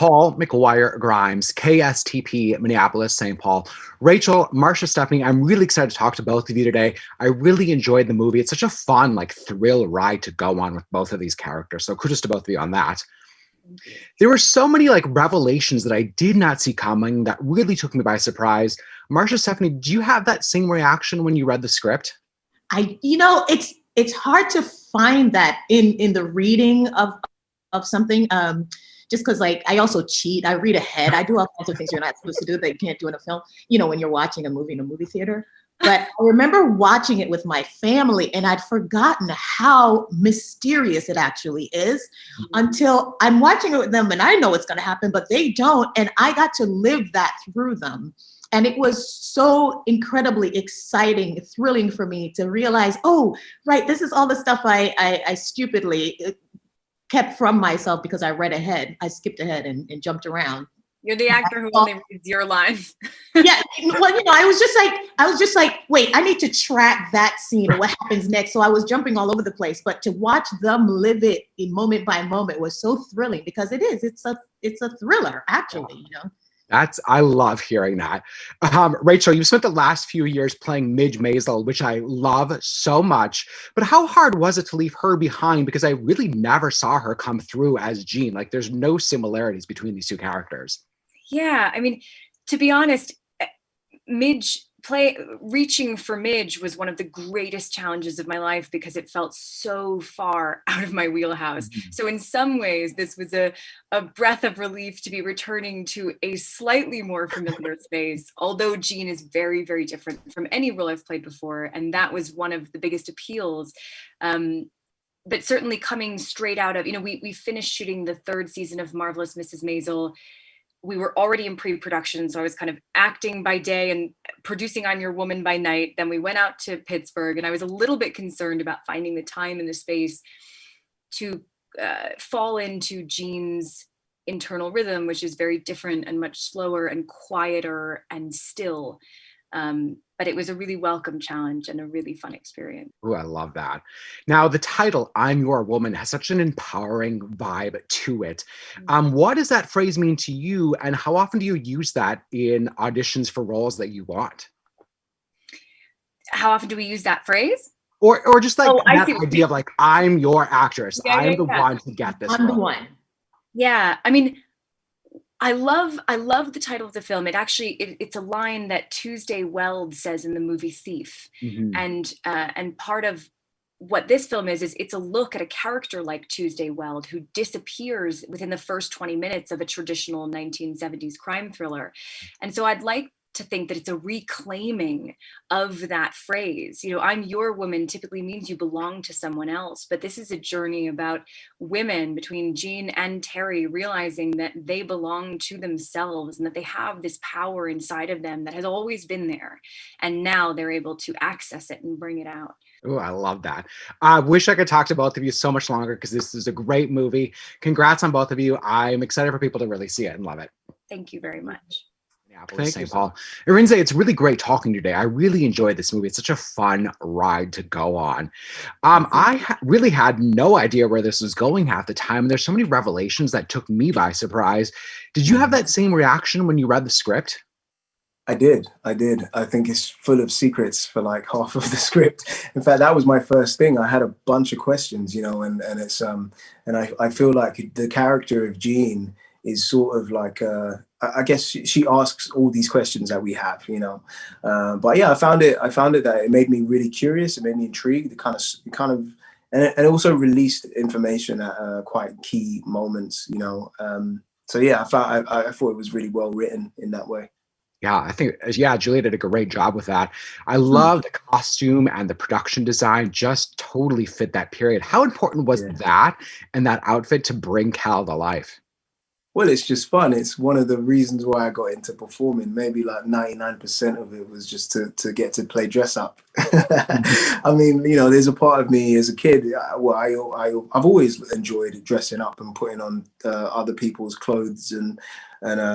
Paul, McGuire, Grimes, KSTP, Minneapolis, St. Paul, Rachel, Marsha, Stephanie. I'm really excited to talk to both of you today. I really enjoyed the movie. It's such a fun, thrill ride to go on with both of these characters. So kudos to both of you on that. There were so many revelations that I did not see coming that really took me by surprise. Marsha, Stephanie, do you have that same reaction when you read the script? It's hard to find that in the reading of something. Just because I also cheat. I read ahead. I do all kinds of things you're not supposed to do that you can't do in a film, when you're watching a movie in a movie theater. But I remember watching it with my family and I'd forgotten how mysterious it actually is until I'm watching it with them and I know what's going to happen, but they don't. And I got to live that through them. And it was so incredibly exciting, thrilling for me to realize, oh, right, this is all the stuff I stupidly kept from myself because I read ahead. I skipped ahead and jumped around. You're the actor who only reads your lines. Yeah, I was just like, wait, I need to track that scene and what happens next. So I was jumping all over the place, but to watch them live it in moment by moment was so thrilling because it's a thriller, actually, I love hearing that. Rachel, you've spent the last few years playing Midge Maisel, which I love so much. But how hard was it to leave her behind? Because I really never saw her come through as Jean. There's no similarities between these two characters. Yeah, I mean, to be honest, reaching for Midge was one of the greatest challenges of my life because it felt so far out of my wheelhouse. Mm-hmm. So in some ways, this was a breath of relief to be returning to a slightly more familiar space, although Jean is very, very different from any role I've played before. And that was one of the biggest appeals. But certainly coming straight out of, we finished shooting the 3rd season of Marvelous Mrs. Maisel. We were already in pre-production, so I was kind of acting by day and producing I'm Your Woman by night. Then we went out to Pittsburgh, and I was a little bit concerned about finding the time and the space to fall into Jean's internal rhythm, which is very different and much slower and quieter and still. But it was a really welcome challenge and a really fun experience. Oh, I love that. Now, the title, I'm Your Woman, has such an empowering vibe to it. What does that phrase mean to you, and how often do you use that in auditions for roles that you want? How often do we use that phrase? Or just that idea of I'm your actress. Yeah, I'm the one to get this I'm role. the one. Yeah, I mean, I love the title of the film. It's a line that Tuesday Weld says in the movie Thief. Mm-hmm. And part of what this film is it's a look at a character like Tuesday Weld who disappears within the first 20 minutes of a traditional 1970s crime thriller. And so I'd like to think that it's a reclaiming of that phrase. I'm your woman typically means you belong to someone else, but this is a journey about women between Jean and Terry realizing that they belong to themselves and that they have this power inside of them that has always been there. And now they're able to access it and bring it out. Oh, I love that. I wish I could talk to both of you so much longer because this is a great movie. Congrats on both of you. I'm excited for people to really see it and love it. Thank you very much. Thank you, Paul. Irinze, it's really great talking today. I really enjoyed this movie. It's such a fun ride to go on. I really had no idea where this was going half the time. There's so many revelations that took me by surprise. Did you have that same reaction when you read the script? I did. I think it's full of secrets for half of the script. In fact, that was my first thing. I had a bunch of questions, and it's and I feel like the character of Jean is sort of I guess she asks all these questions that we have, But yeah, I found it that it made me really curious. It made me intrigued. It kind of, and it also released information at quite key moments, So yeah, I thought it was really well written in that way. Yeah, I think, Julia did a great job with that. I love the costume and the production design just totally fit that period. How important was that and that outfit to bring Cal to life? Well, it's just fun. It's one of the reasons why I got into performing. Maybe 99% of it was just to get to play dress up. I mean, there's a part of me as a kid. I've always enjoyed dressing up and putting on other people's clothes and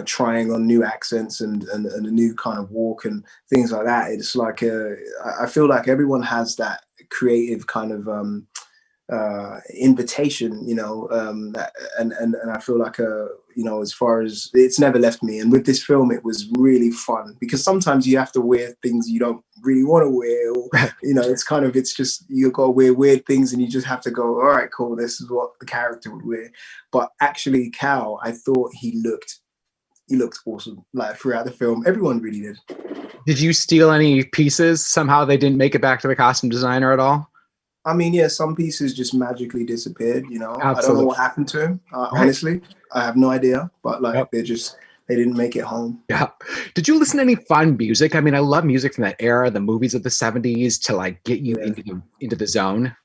trying on new accents and a new kind of walk and things like that. It's I feel like everyone has that creative kind of invitation, and I feel like you know, as far as it's never left me. And with this film, it was really fun because sometimes you have to wear things you don't really want to wear, or, you know, it's just, you've got to wear weird things and you just have to go, all right, cool, this is what the character would wear. But actually, Cal, I thought he looked awesome, like throughout the film. Everyone really did. Did you steal any pieces? Somehow they didn't make it back to the costume designer at all? I mean, yeah, some pieces just magically disappeared, you know. Absolutely. I don't know what happened to him. Right. Honestly, I have no idea. But like, Yep. they didn't make it home. Yeah. Did you listen to any fun music? I mean, I love music from that era, the movies of the 70s, to like get you into the zone.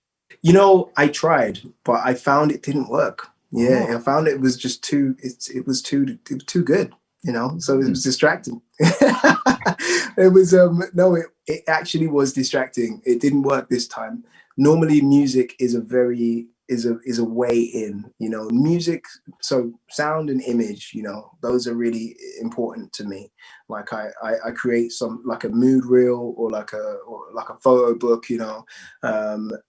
You know, I tried, but I found it didn't work. Yeah, I found it was just too good, you know. So it was distracting. It was it actually was distracting. It didn't work this time. Normally music is a way in, you know, music. So sound and image, you know, those are really important to me. Like I create some, like a mood reel or like a photo book, you know,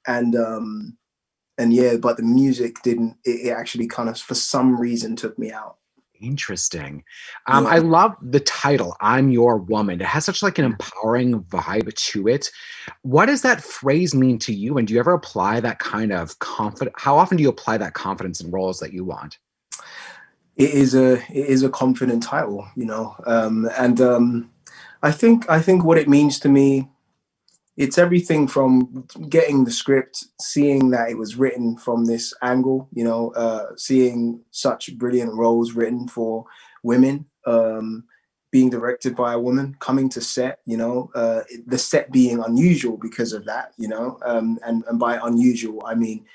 and yeah, but the music didn't, it actually kind of, for some reason, took me out. Interesting. Yeah. I love the title, I'm Your Woman. It has such like an empowering vibe to it. What does that phrase mean to you? And do you ever apply that kind of confidence? How often do you apply that confidence in roles that you want? It is a confident title, you know. I think what it means to me, it's everything from getting the script, seeing that it was written from this angle, you know, seeing such brilliant roles written for women, being directed by a woman, coming to set, you know, the set being unusual because of that, you know, and by unusual, I mean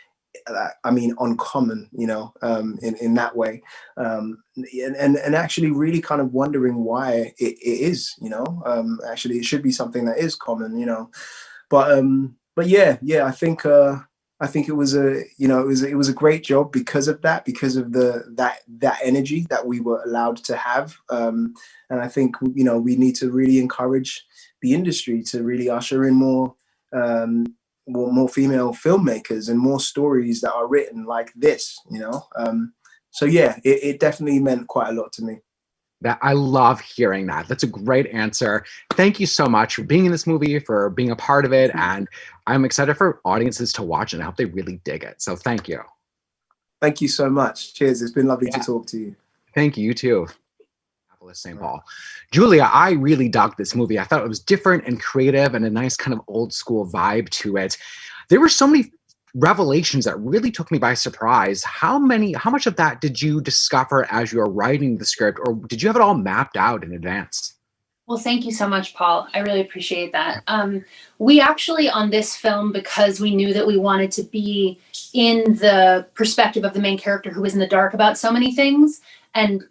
uncommon, you know, in that way, and actually really kind of wondering why it is, you know, actually it should be something that is common, you know, but yeah, I think it was it was a great job because of that, because of that energy that we were allowed to have, and I think, you know, we need to really encourage the industry to really usher in more female filmmakers and more stories that are written like this, you know. So yeah, it definitely meant quite a lot to me. That I love hearing that. That's a great answer. Thank you so much for being in this movie, for being a part of it. And I'm excited for audiences to watch it. I hope they really dig it. So thank you. Thank you so much. Cheers. It's been lovely to talk to you. Thank you. You too. St. Paul. Julia, I really dug this movie. I thought it was different and creative and a nice kind of old school vibe to it. There were so many revelations that really took me by surprise. How much of that did you discover as you were writing the script, or did you have it all mapped out in advance? Well, thank you so much, Paul. I really appreciate that. We actually, on this film, because we knew that we wanted to be in the perspective of the main character who was in the dark about so many things, and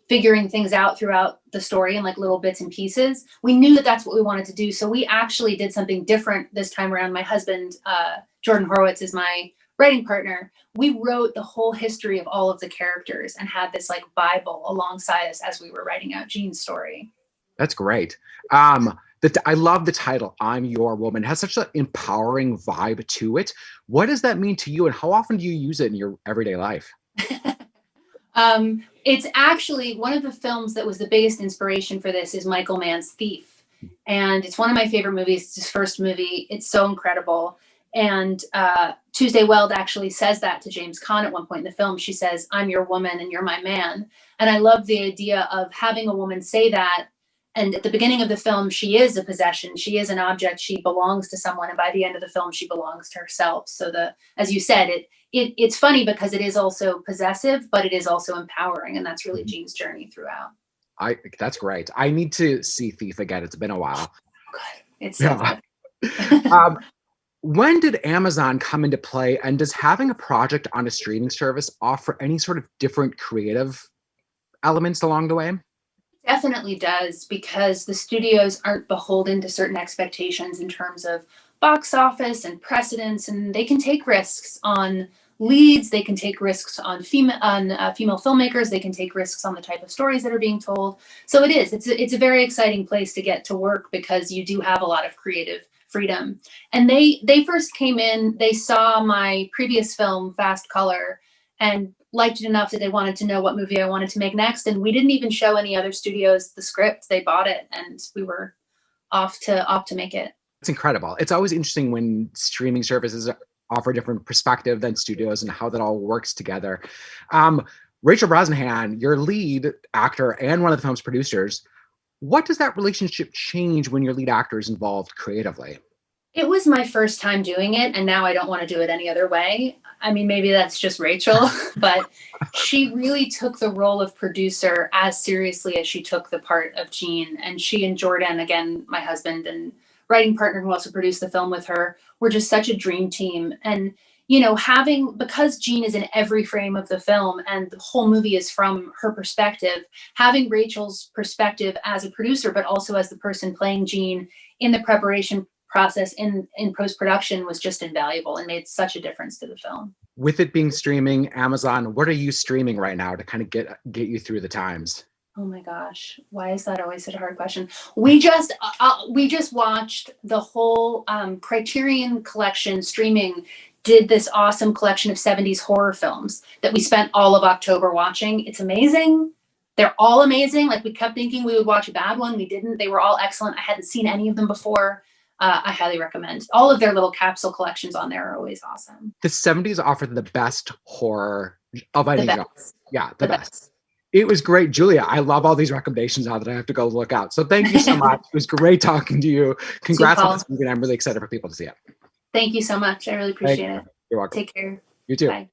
figuring things out throughout the story in like little bits and pieces, we knew that that's what we wanted to do. So we actually did something different this time around. My husband, Jordan Horowitz, is my writing partner. We wrote the whole history of all of the characters and had this like Bible alongside us as we were writing out Jean's story. That's great. I love the title, I'm Your Woman. It has such an empowering vibe to it. What does that mean to you, and how often do you use it in your everyday life? It's actually one of the films that was the biggest inspiration for this is Michael Mann's Thief. And it's one of my favorite movies. It's his first movie. It's so incredible. And Tuesday Weld actually says that to James Caan at one point in the film. She says, I'm your woman and you're my man. And I love the idea of having a woman say that. And at the beginning of the film, she is a possession. She is an object. She belongs to someone. And by the end of the film, she belongs to herself. So as you said, it's funny because it is also possessive, but it is also empowering. And that's really Jean's journey throughout. That's great. I need to see Thief again. It's been a while. Good. It's so good. When did Amazon come into play, and does having a project on a streaming service offer any sort of different creative elements along the way? Definitely does, because the studios aren't beholden to certain expectations in terms of box office and precedents, and they can take risks on leads. They can take risks on female filmmakers. They can take risks on the type of stories that are being told. So it's a very exciting place to get to work because you do have a lot of creative freedom. And they first came in, they saw my previous film, Fast Color, and liked it enough that they wanted to know what movie I wanted to make next. And we didn't even show any other studios the script. They bought it and we were off to make it. It's incredible. It's always interesting when streaming services offer a different perspective than studios and how that all works together. Rachel Brosnahan, your lead actor and one of the film's producers, what does that relationship change when your lead actor is involved creatively? It was my first time doing it, and now I don't want to do it any other way. I mean, maybe that's just Rachel, but she really took the role of producer as seriously as she took the part of Jean. And she and Jordan, again, my husband and writing partner who also produced the film with her, were just such a dream team. And, you know, because Jean is in every frame of the film and the whole movie is from her perspective, having Rachel's perspective as a producer, but also as the person playing Jean in the preparation process in post-production was just invaluable and made such a difference to the film. With it being streaming, Amazon, what are you streaming right now to kind of get you through the times? Oh my gosh, why is that always such a hard question? We just watched the whole Criterion Collection streaming did this awesome collection of 70s horror films that we spent all of October watching. It's amazing. They're all amazing. Like, we kept thinking we would watch a bad one. We didn't. They were all excellent. I hadn't seen any of them before. I highly recommend. All of their little capsule collections on there are always awesome. The 70s offered the best horror of any genre. Yeah, the best. It was great. Julia, I love all these recommendations now that I have to go look out. So thank you so much. It was great talking to you. Congrats on this movie. I'm really excited for people to see it. Thank you so much. I really appreciate it. You're welcome. Take care. You too. Bye.